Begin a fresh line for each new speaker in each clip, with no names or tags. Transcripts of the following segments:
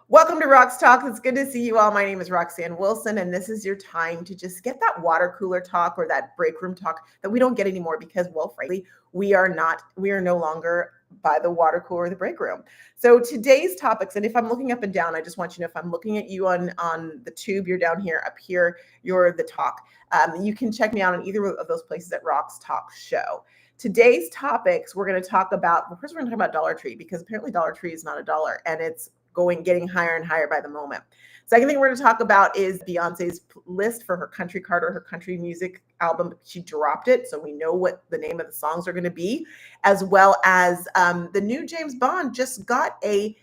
Welcome to Rox Talk. It's good to see you all. My name is Roxanne Wilson, and this is your time to just get that water cooler talk or that break room talk that we don't get anymore because, well, frankly, we are no longer by the water cooler or the break room. So today's topics, and if I'm looking up and down, I just want you to know if I'm looking at you on the tube, you're down here, up here, you're the talk. You can check me out on either of those places at Rox Talk Show. Today's topics, we're going to talk about, well, first we're going to talk about Dollar Tree because apparently Dollar Tree is not a dollar and it's getting higher and higher by the moment. Second thing we're going to talk about is Beyonce's list for her country card or her country music album. She dropped it, so we know what the name of the songs are going to be, as well as the new James Bond just got a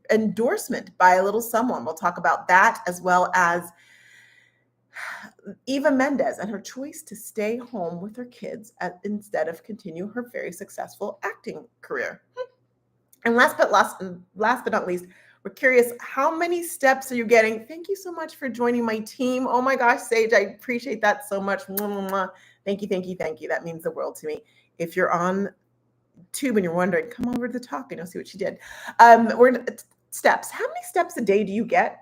endorsement by a little someone. We'll talk about that, as well as Eva Mendes and her choice to stay home with her kids instead of continue her very successful acting career. And last but not least, we're curious, how many steps are you getting? Thank you so much for joining my team. Oh my gosh, Sage, I appreciate that so much. Thank you, thank you, thank you. That means the world to me. If you're on tube and you're wondering, come over to the talk and you'll see what she did. Steps. How many steps a day do you get?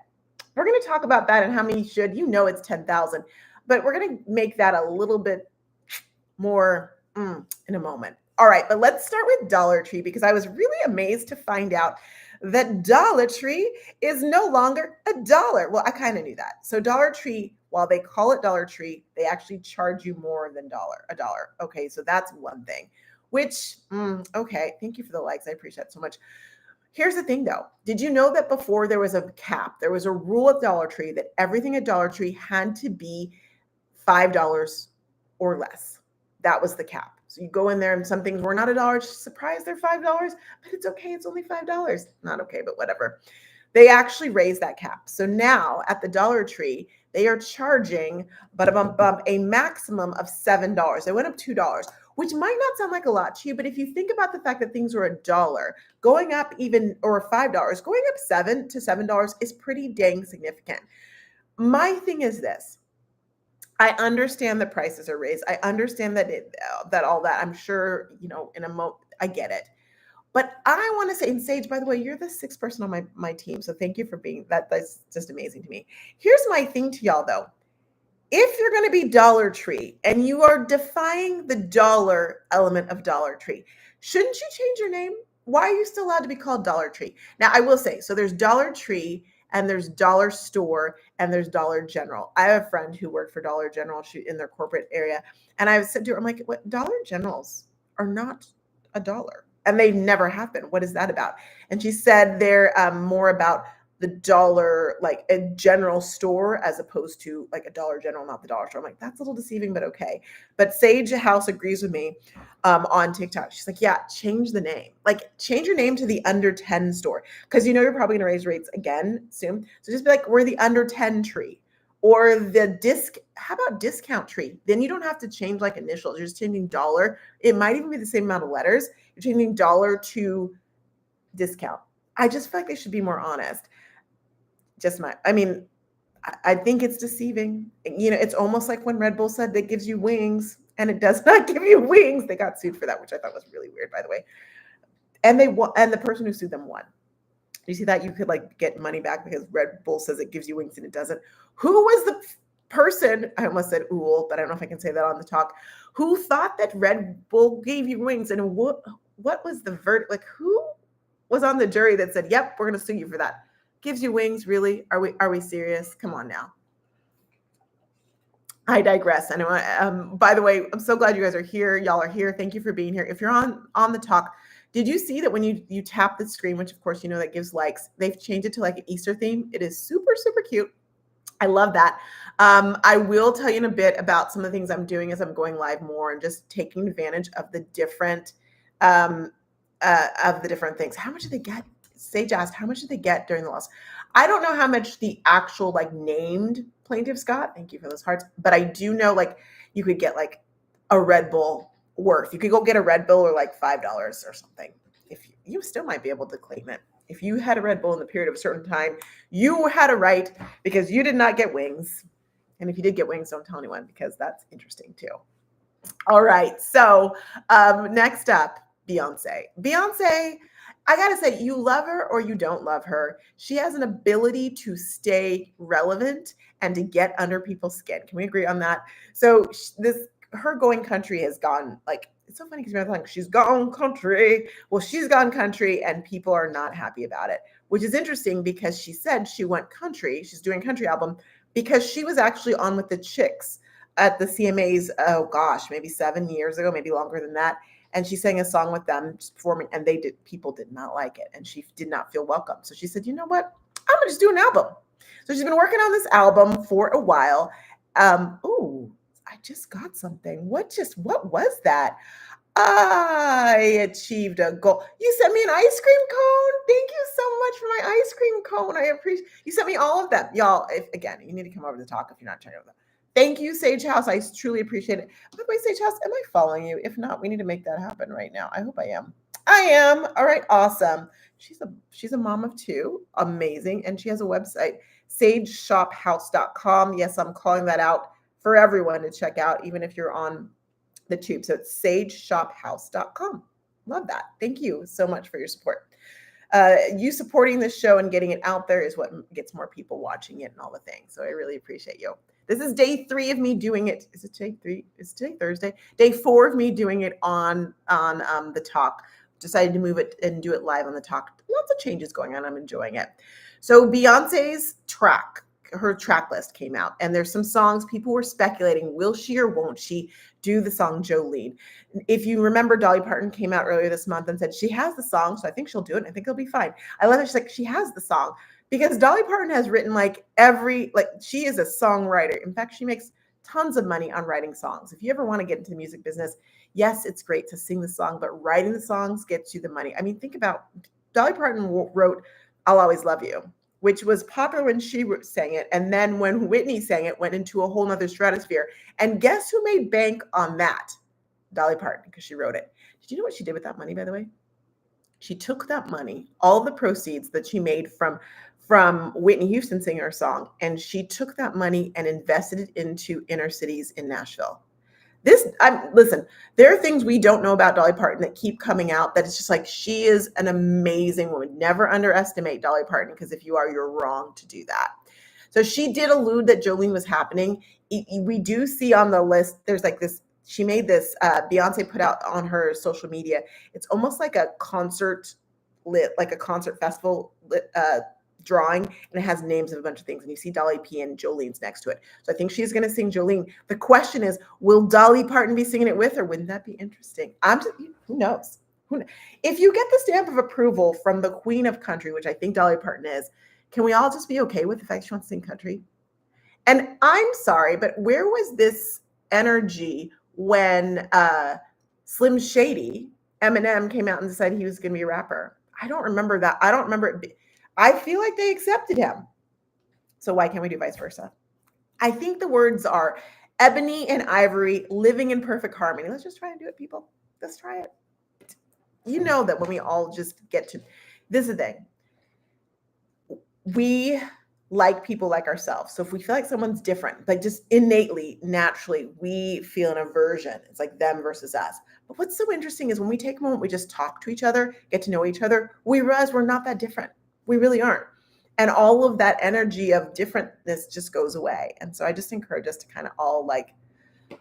We're going to talk about that and how many should. You know it's 10,000, but we're going to make that a little bit more in a moment. All right, but let's start with Dollar Tree because I was really amazed to find out that Dollar Tree is no longer a dollar. Well, I kind of knew that. So Dollar Tree, while they call it Dollar Tree, they actually charge you more than a dollar. Okay, so that's one thing, which, okay, thank you for the likes. I appreciate it so much. Here's the thing though. Did you know that before there was a cap, there was a rule at Dollar Tree that everything at Dollar Tree had to be $5 or less? That was the cap. So you go in there and some things were not a dollar. Surprise, they're $5, but it's okay. It's only $5. Not okay, but whatever. They actually raised that cap. So now at the Dollar Tree, they are charging a maximum of $7. They went up $2, which might not sound like a lot to you, but if you think about the fact that things were a dollar, going up even, or $5, going up $7 is pretty dang significant. My thing is this. I understand the prices are raised. I understand that all that. I'm sure, I get it. But I want to say, and Sage, by the way, you're the sixth person on my team. So thank you for being that. That's just amazing to me. Here's my thing to y'all, though. If you're going to be Dollar Tree and you are defying the dollar element of Dollar Tree, shouldn't you change your name? Why are you still allowed to be called Dollar Tree? Now, I will say, so there's Dollar Tree and there's Dollar Store and there's Dollar General. I have a friend who worked for Dollar General in their corporate area. And I said to her, I'm like, what? Dollar Generals are not a dollar. And they never have been. What is that about? And she said they're more about the dollar, like a general store, as opposed to like a Dollar General, not the dollar store. I'm like, that's a little deceiving, but okay. But Sage House agrees with me on TikTok. She's like, yeah, change the name. Like, change your name to the under 10 store. Because you're probably going to raise rates again soon. So just be like, we're the under 10 tree. Or how about discount tree? Then you don't have to change like initials. You're just changing dollar. It might even be the same amount of letters. You're changing dollar to discount. I just feel like they should be more honest. I think it's deceiving. It's almost like when Red Bull said that gives you wings and it does not give you wings. They got sued for that, which I thought was really weird, by the way. And the person who sued them won. You see that? You could like get money back because Red Bull says it gives you wings and it doesn't. Who was the person, I almost said ool, but I don't know if I can say that on the talk, who thought that Red Bull gave you wings? And what was the verdict? Like, who was on the jury that said, yep, we're going to sue you for that? Gives you wings, really? Are we serious? Come on now. I digress. Anyway, by the way, I'm so glad you guys are here. Y'all are here. Thank you for being here. If you're on the talk, did you see that when you tap the screen, which of course that gives likes, they've changed it to like an Easter theme? It is super, super cute. I love that. I will tell you in a bit about some of the things I'm doing as I'm going live more and just taking advantage of the different things. How much did they get? Sage asked, how much did they get during the loss? I don't know how much the actual like named plaintiffs got. Thank you for those hearts. But I do know like you could get like a Red Bull worth. You could go get a Red Bull or like $5 or something. If you still might be able to claim it. If you had a Red Bull in the period of a certain time, you had a right because you did not get wings. And if you did get wings, don't tell anyone because that's interesting too. All right. So next up, Beyonce. I gotta say, you love her or you don't love her. She has an ability to stay relevant and to get under people's skin. Can we agree on that? So this her going country has gone like it's so funny because you're like she's gone country. Well, she's gone country, and people are not happy about it, which is interesting because she said she went country. She's doing a country album because she was actually on with the Chicks at the CMAs. Oh gosh, maybe 7 years ago, maybe longer than that, and she sang a song with them just performing, and people did not like it, and she did not feel welcome. So she said, you know what, I'm gonna just do an album. So she's been working on this album for a while. Oh, I just got something. What was that? I achieved a goal. You sent me an ice cream cone. Thank you so much for my ice cream cone. I appreciate you sent me all of them. Y'all, if again, you need to come over to talk if you're not checking out them. Thank you, Sage House. I truly appreciate it. By the way, Sage House, am I following you? If not, we need to make that happen right now. I hope I am. I am. All right, awesome. She's a mom of two. Amazing. And she has a website, sageshophouse.com. Yes, I'm calling that out for everyone to check out, even if you're on the tube. So it's sageshophouse.com. Love that. Thank you so much for your support. You supporting this show and getting it out there is what gets more people watching it and all the things. So I really appreciate you. This is day 3 of me doing it. Is it day 3? Is today Thursday? Day 4 of me doing it on the talk. Decided to move it and do it live on the talk. Lots of changes going on. I'm enjoying it. So Beyonce's her track list came out, and there's some songs people were speculating, will she or won't she do the song Jolene? If you remember, Dolly Parton came out earlier this month and said she has the song, so I think she'll do it. I think it'll be fine. I love it. She's like, she has the song because Dolly Parton has written she is a songwriter. In fact, she makes tons of money on writing songs. If you ever want to get into the music business, yes, it's great to sing the song, but writing the songs gets you the money. I mean, think about Dolly Parton wrote I'll Always Love You, which was popular when she sang it. And then when Whitney sang it, went into a whole nother stratosphere. And guess who made bank on that? Dolly Parton, because she wrote it. Did you know what she did with that money, by the way? She took that money, all the proceeds that she made from Whitney Houston singing her song, and she took that money and invested it into inner cities in Nashville. Listen, there are things we don't know about Dolly Parton that keep coming out that it's just like, she is an amazing woman. Never underestimate Dolly Parton, because if you are, you're wrong to do that. So she did allude that Jolene was happening. We do see on the list, there's like this, she made this, Beyonce put out on her social media. It's almost like a concert festival drawing, and it has names of a bunch of things, and you see Dolly P and Jolene's next to it. So I think she's going to sing Jolene. The question is, will Dolly Parton be singing it with her? Wouldn't that be interesting? Who knows? If you get the stamp of approval from the Queen of Country, which I think Dolly Parton is, can we all just be okay with the fact she wants to sing country? And I'm sorry, but where was this energy when Slim Shady, Eminem, came out and decided he was going to be a rapper? I don't remember that. I don't remember it. I feel like they accepted him. So why can't we do vice versa? I think the words are ebony and ivory living in perfect harmony. Let's just try and do it, people. Let's try it. You know that when we all just get to, this is the thing. We like people like ourselves. So if we feel like someone's different, like just innately, naturally, we feel an aversion. It's like them versus us. But what's so interesting is when we take a moment, we just talk to each other, get to know each other, we realize we're not that different. We really aren't. And all of that energy of differentness just goes away. And so I just encourage us to kind of all like,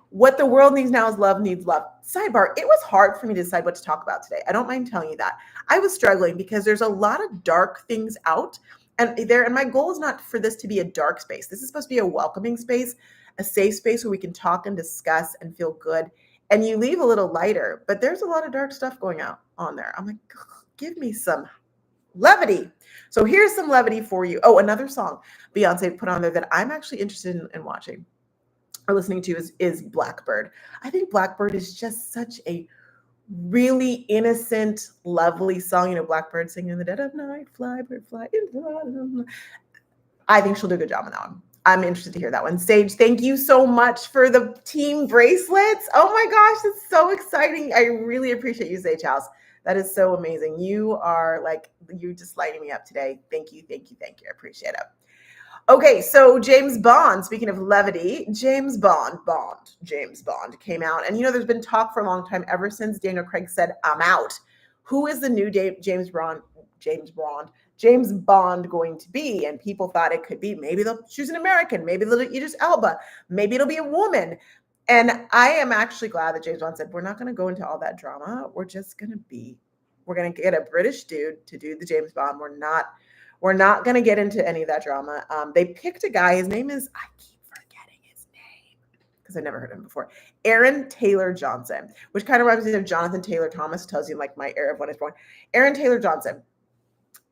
what the world needs now is love needs love. Sidebar, it was hard for me to decide what to talk about today. I don't mind telling you that. I was struggling because there's a lot of dark things out. And my goal is not for this to be a dark space. This is supposed to be a welcoming space, a safe space where we can talk and discuss and feel good. And you leave a little lighter, but there's a lot of dark stuff going out on there. I'm like, give me some levity. So here's some levity for you. Oh, another song Beyonce put on there that I'm actually interested in watching or listening to is Blackbird. I think Blackbird is just such a really innocent, lovely song. You know, Blackbird singing in the dead of night, fly, bird, fly. I think she'll do a good job on that one. I'm interested to hear that one. Sage, thank you so much for the team bracelets. Oh my gosh, it's so exciting. I really appreciate you, Sage House. That is so amazing. You just lighting me up today. Thank you, thank you, thank you. I appreciate it. Okay, so James Bond, speaking of levity, James Bond came out. And, there's been talk for a long time, ever since Daniel Craig said, I'm out. Who is the new James Bond James Bond going to be? And people thought it could be, maybe they'll choose an American, maybe they'll do Idris Elba, maybe it'll be a woman. And I am actually glad that James Bond said, we're not going to go into all that drama. We're going to get a British dude to do the James Bond. We're not going to get into any of that drama. They picked a guy. His name is, I keep forgetting his name because I've never heard of him before. Aaron Taylor Johnson, which kind of reminds me of Jonathan Taylor Thomas, tells you like my era of when I was born. Aaron Taylor Johnson.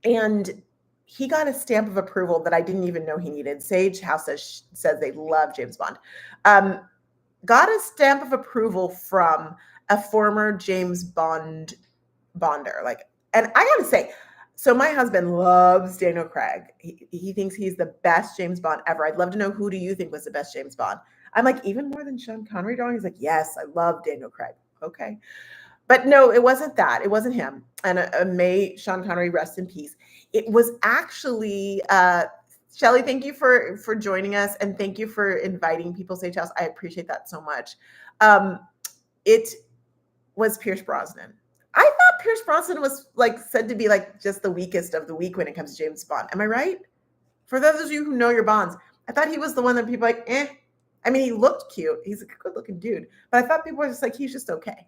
And he got a stamp of approval that I didn't even know he needed. Sage House says they love James Bond. Got a stamp of approval from a former James Bonder. And I gotta say, so my husband loves Daniel Craig. He thinks he's the best James Bond ever. I'd love to know, who do you think was the best James Bond? I'm like, even more than Sean Connery, darling? He's like, yes, I love Daniel Craig. Okay. But no, it wasn't that. It wasn't him. And may Sean Connery rest in peace. It was actually, Shelly, thank you for joining us. And thank you for inviting people to Sage House. I appreciate that so much. It was Pierce Brosnan. I thought Pierce Brosnan was like said to be like just the weakest of the weak when it comes to James Bond. Am I right? For those of you who know your Bonds, I thought he was the one that people like, eh. I mean, he looked cute. He's a good looking dude. But I thought people were just like, he's just okay.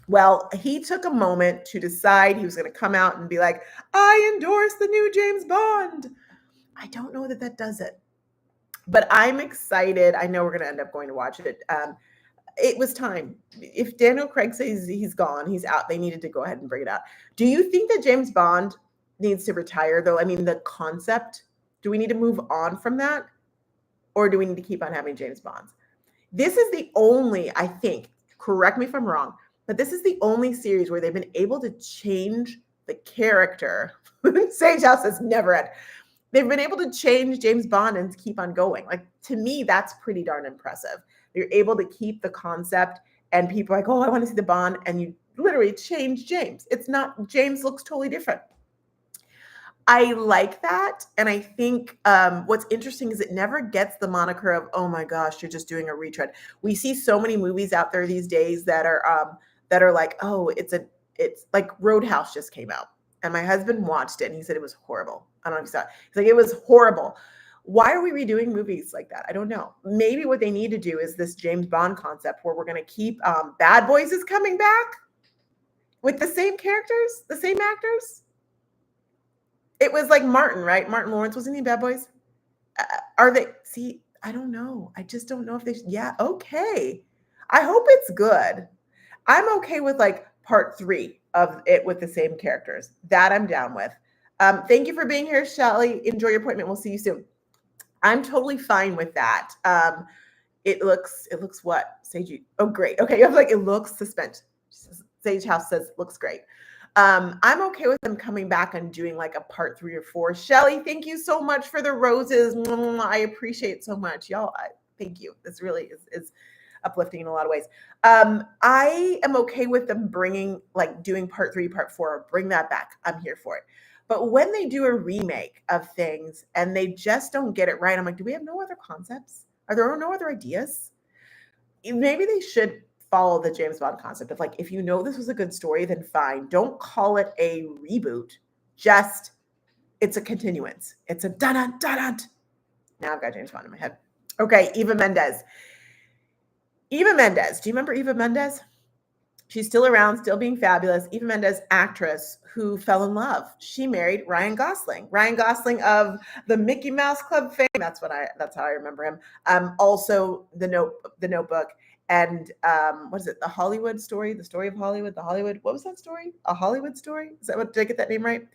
Well, he took a moment to decide he was going to come out and be like, I endorse the new James Bond. I don't know that does it. But I'm excited. I know we're going to end up going to watch it. It was time. If Daniel Craig says he's gone, he's out, they needed to go ahead and bring it out. Do you think that James Bond needs to retire, though? I mean, the concept, do we need to move on from that? Or do we need to keep on having James Bonds? This is the only, I think, correct me if I'm wrong, but this is the only series where they've been able to change the character. Sage House has never had. They've been able to change James Bond and keep on going. Like, to me, that's pretty darn impressive. You're able to keep the concept and people are like, oh, I want to see the Bond. And you literally change James. It's not, James looks totally different. I like that. And I think what's interesting is it never gets the moniker of, oh my gosh, you're just doing a retread. We see so many movies out there these days that are like, oh, it's like Roadhouse just came out. And my husband watched it and he said it was horrible. I don't know if you saw it. He's like, it was horrible. Why are we redoing movies like that? I don't know. Maybe what they need to do is this James Bond concept where we're going to keep Bad Boys is coming back with the same characters, the same actors. It was like Martin, right? Martin Lawrence, wasn't he in Bad Boys? Are they? See, I don't know. I just don't know if they should. Yeah, okay. I hope it's good. I'm okay with like part 3 of it with the same characters. That I'm down with. Thank you for being here, Shelly. Enjoy your appointment. We'll see you soon. I'm totally fine with that. It looks what? Sage, oh, great. Okay, I'm like, it looks suspense. Sage House says looks great. I'm okay with them coming back and doing like a part 3 or 4. Shelly, thank you so much for the roses. I appreciate it so much. Y'all, thank you. This really is uplifting in a lot of ways. I am okay with them doing part 3, part 4, bring that back. I'm here for it. But when they do a remake of things and they just don't get it right, I'm like, do we have no other concepts? Are there no other ideas? Maybe they should follow the James Bond concept of like, if you know this was a good story, then fine. Don't call it a reboot. Just, it's a continuance. It's a dun-dun, dun-dun. Now I've got James Bond in my head. Okay, Eva Mendes. Eva Mendes. Do you remember Eva Mendes? She's still around, still being fabulous. Eva Mendes, actress who fell in love. She married Ryan Gosling. Ryan Gosling of the Mickey Mouse Club fame. That's how I remember him. Also the Notebook. And what is it? The Hollywood Story, the story of Hollywood, what was that story? A Hollywood Story? Did I get that name right?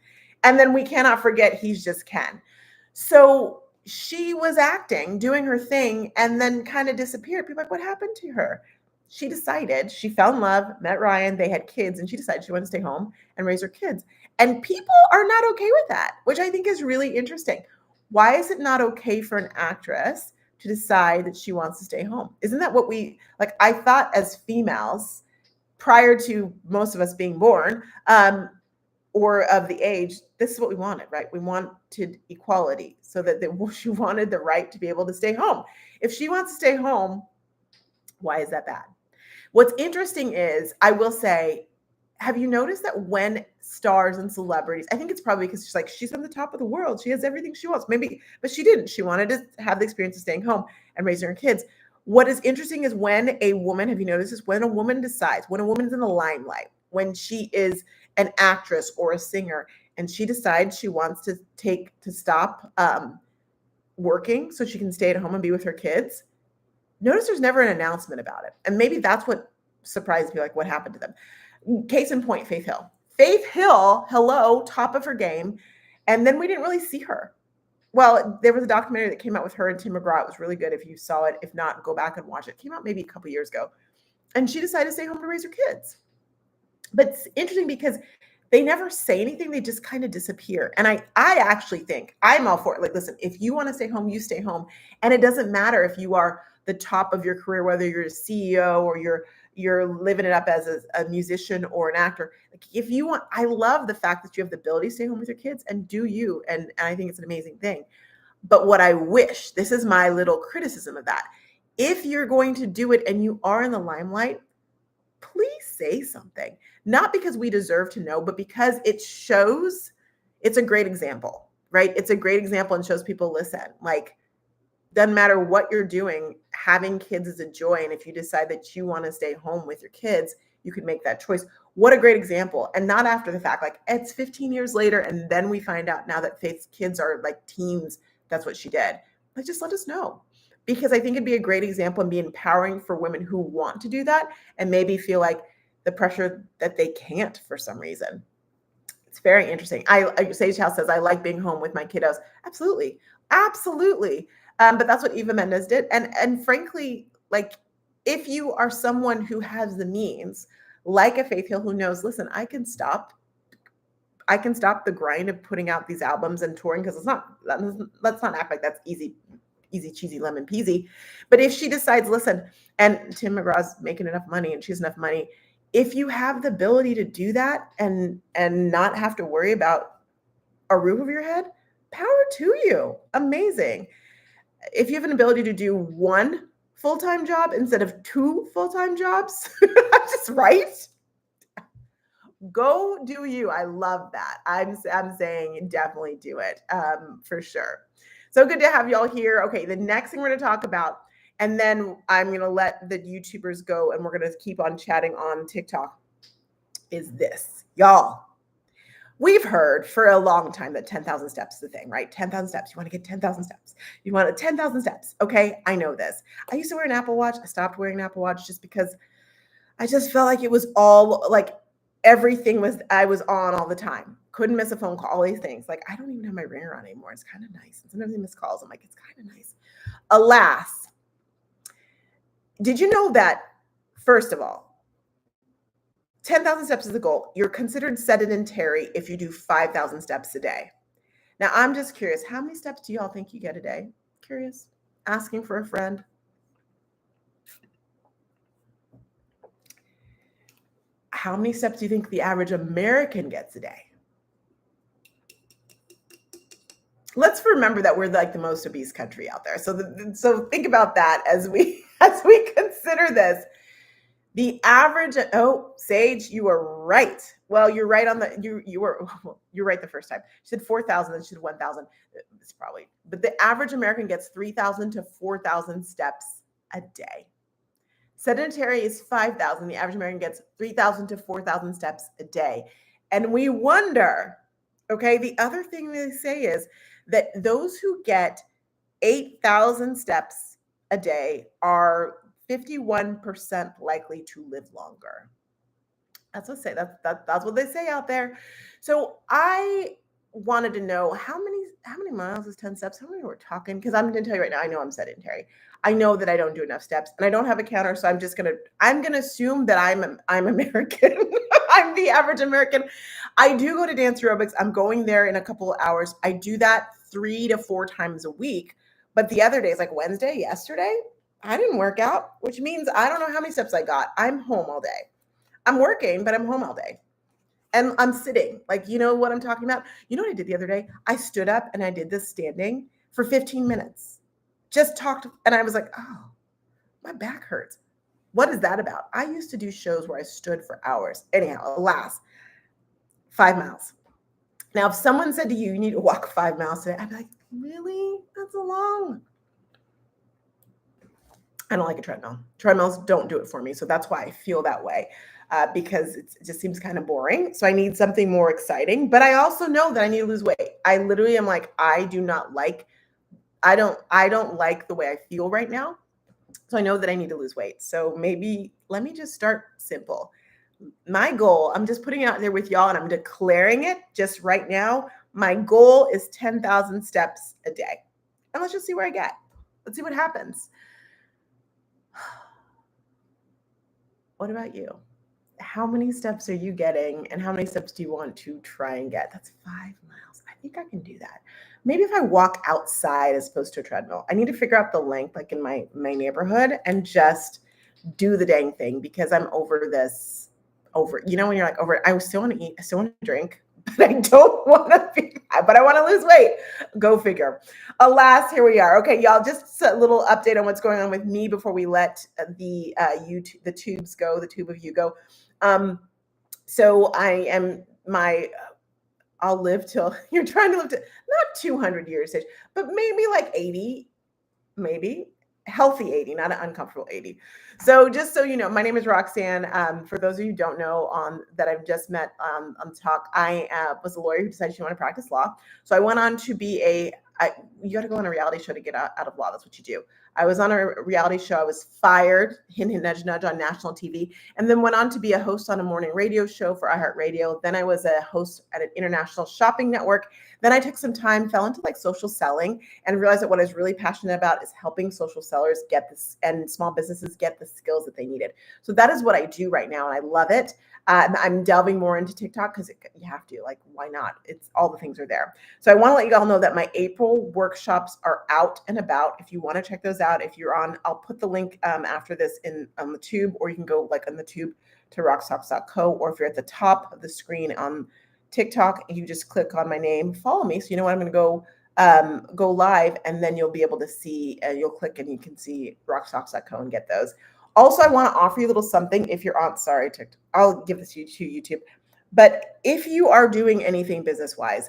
And then we cannot forget He's Just Ken. So she was acting, doing her thing, and then kind of disappeared. People are like, what happened to her? She decided, she fell in love, met Ryan, they had kids, and she decided she wanted to stay home and raise her kids. And people are not okay with that, which I think is really interesting. Why is it not okay for an actress to decide that she wants to stay home? Isn't that what I thought as females, prior to most of us being born, or of the age, this is what we wanted, right? We wanted equality, so that she wanted the right to be able to stay home. If she wants to stay home, why is that bad? What's interesting is, I will say, have you noticed that when stars and celebrities, I think it's probably because she's on the top of the world. She has everything she wants. Maybe, but she didn't. She wanted to have the experience of staying home and raising her kids. What is interesting is when a woman, have you noticed this? When a woman decides, when a woman's in the limelight, when she is an actress or a singer, and she decides she wants to stop working so she can stay at home and be with her kids, notice there's never an announcement about it. And maybe that's what surprised me, like what happened to them. Case in point, Faith Hill. Faith Hill, hello, top of her game. And then we didn't really see her. Well, there was a documentary that came out with her and Tim McGraw. It was really good if you saw it. If not, go back and watch it. It came out maybe a couple years ago. And she decided to stay home to raise her kids. But it's interesting because they never say anything. They just kind of disappear. And I actually think I'm all for it. Like, listen, if you want to stay home, you stay home. And it doesn't matter if you are the top of your career, whether you're a CEO or you're living it up as a musician or an actor. Like, if you want, I love the fact that you have the ability to stay home with your kids and do you. And I think it's an amazing thing. But what I wish, this is my little criticism of that. If you're going to do it and you are in the limelight, please say something. Not because we deserve to know, but because it shows, it's a great example, right? It's a great example and shows people, listen, like, doesn't matter what you're doing, having kids is a joy. And if you decide that you want to stay home with your kids, you can make that choice. What a great example. And not after the fact, like it's 15 years later. And then we find out now that Faith's kids are like teens. That's what she did. Like, just let us know. Because I think it'd be a great example and be empowering for women who want to do that and maybe feel like the pressure that they can't for some reason. It's very interesting. Sage House says, I like being home with my kiddos. Absolutely. Absolutely. But that's what Eva Mendes did. And frankly, like if you are someone who has the means, like a Faith Hill who knows, listen, I can stop the grind of putting out these albums and touring because let's not act like that's easy, cheesy, lemon peasy. But if she decides, listen, and Tim McGraw's making enough money and she's enough money, if you have the ability to do that and not have to worry about a roof over your head, power to you. Amazing. If you have an ability to do one full-time job instead of two full-time jobs, just right? Go do you. I love that. I'm saying definitely do it for sure. So good to have y'all here. Okay, the next thing we're going to talk about, and then I'm going to let the YouTubers go and we're going to keep on chatting on TikTok, is this. Y'all, we've heard for a long time that 10,000 steps is the thing, right? 10,000 steps. You want to get 10,000 steps. You want 10,000 steps. Okay, I know this. I used to wear an Apple Watch. I stopped wearing an Apple Watch just because I just felt like it was all like everything I was on all the time. Couldn't miss a phone call, all these things. Like, I don't even have my ringer on anymore. It's kind of nice. And sometimes I miss calls. I'm like, it's kind of nice. Alas, did you know that, first of all, 10,000 steps is the goal. You're considered sedentary if you do 5,000 steps a day. Now, I'm just curious, how many steps do y'all think you get a day? Curious. Asking for a friend. How many steps do you think the average American gets a day? Let's remember that we're like the most obese country out there. So think about that as we consider this. The average, Sage, you are right. Well, you're right on you're right the first time. She said 4,000, then she said 1,000. It's probably, but the average American gets 3,000 to 4,000 steps a day. Sedentary is 5,000. The average American gets 3,000 to 4,000 steps a day. And we wonder, okay, the other thing they say is that those who get 8,000 steps a day are 51% likely to live longer. That's what that's what they say out there. So I wanted to know how many miles is 10 steps? How many we're talking? Because I'm going to tell you right now, I know I'm sedentary. I know that I don't do enough steps and I don't have a counter. So I'm going to assume that I'm American. I'm the average American. I do go to dance aerobics. I'm going there in a couple of hours. I do that 3 to 4 times a week. But the other days, like Wednesday, yesterday, I didn't work out, which means I don't know how many steps I got. I'm home all day. I'm working, but I'm home all day. And I'm sitting. Like, you know what I'm talking about? You know what I did the other day? I stood up and I did this standing for 15 minutes. Just talked. And I was like, oh, my back hurts. What is that about? I used to do shows where I stood for hours. Anyhow, alas, 5 miles. Now, if someone said to you, you need to walk 5 miles today, I'd be like, really? That's a long. I don't like a treadmill. Treadmills don't do it for me. So that's why I feel that way, because it just seems kind of boring. So I need something more exciting. But I also know that I need to lose weight. I literally am like, I don't like the way I feel right now. So I know that I need to lose weight. So maybe let me just start simple. My goal, I'm just putting it out there with y'all and I'm declaring it just right now. My goal is 10,000 steps a day. And let's just see where I get. Let's see what happens. What about you? How many steps are you getting and how many steps do you want to try and get? That's 5 miles. I think I can do that. Maybe if I walk outside as opposed to a treadmill. I need to figure out the length like in my neighborhood and just do the dang thing because I'm over this when you're like over it. I still want to eat, I still want to drink, but I don't want to be, but I want to lose weight. Go figure. Alas, here we are. Okay, y'all, just a little update on what's going on with me before we let the tubes go, the tube of you go. So I'll live till you're trying to live to not 200 years, but maybe like 80, maybe healthy 80, not an uncomfortable 80. So just so you know, my name is Roxanne. For those of you who don't know that I've just met on Talk, I was a lawyer who decided she wanted to practice law. So I went on to be you got to go on a reality show to get out of law. That's what you do. I was on a reality show. I was fired, hint, hint, nudge, nudge, on national TV, and then went on to be a host on a morning radio show for iHeartRadio. Then I was a host at an international shopping network. Then I took some time, fell into like social selling, and realized that what I was really passionate about is helping social sellers get this and small businesses get the skills that they needed. So that is what I do right now, and I love it. I'm delving more into TikTok because you have to. Like, why not? It's all the things are there. So I want to let you all know that my April workshops are out and about. If you want to check those out, if you're on, I'll put the link after this on the tube, or you can go like on the tube to rockstalks.co, or if you're at the top of the screen on TikTok, you just click on my name, follow me, so you know when I'm going to go live, and then you'll be able to see. You'll click and you can see rockstalks.co and get those. Also, I want to offer you a little something. If you're on, sorry, TikTok, I'll give this to you to YouTube. But if you are doing anything business-wise,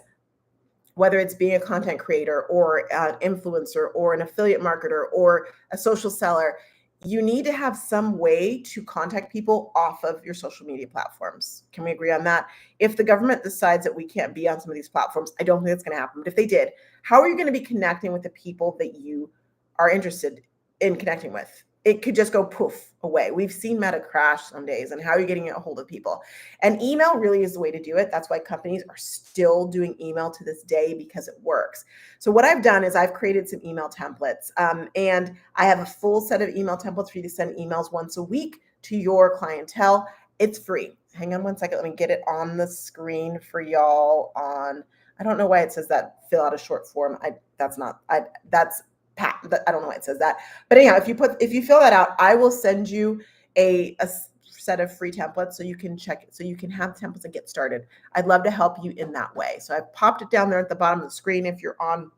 whether it's being a content creator or an influencer or an affiliate marketer or a social seller, you need to have some way to contact people off of your social media platforms. Can we agree on that? If the government decides that we can't be on some of these platforms, I don't think that's going to happen. But if they did, how are you going to be connecting with the people that you are interested in connecting with? It could just go poof away. We've seen Meta crash some days, and how are you getting a hold of people? And email really is the way to do it. That's why companies are still doing email to this day, because it works. So what I've done is I've created some email templates, and I have a full set of email templates for you to send emails once a week to your clientele. It's free. Hang on one second. Let me get it on the screen for y'all. I don't know why it says that fill out a short form. That's I don't know why it says that, but anyhow, if you fill that out, I will send you a set of free templates so you can check it, so you can have templates and get started. I'd love to help you in that way. So I've popped it down there at the bottom of the screen. If you're on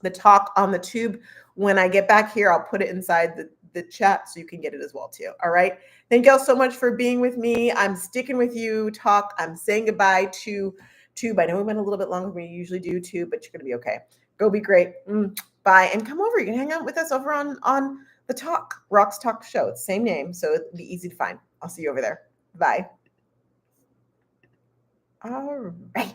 the talk on the tube, when I get back here, I'll put it inside the chat so you can get it as well too. All right. Thank y'all so much for being with me. I'm sticking with you, Talk. I'm saying goodbye to Tube. I know we went a little bit longer than we usually do, Tube, but you're going to be okay. Go be great. Bye. And come over. You can hang out with us over on the Talk, Rocks Talk show. It's the same name, so it'll be easy to find. I'll see you over there. Bye. All right.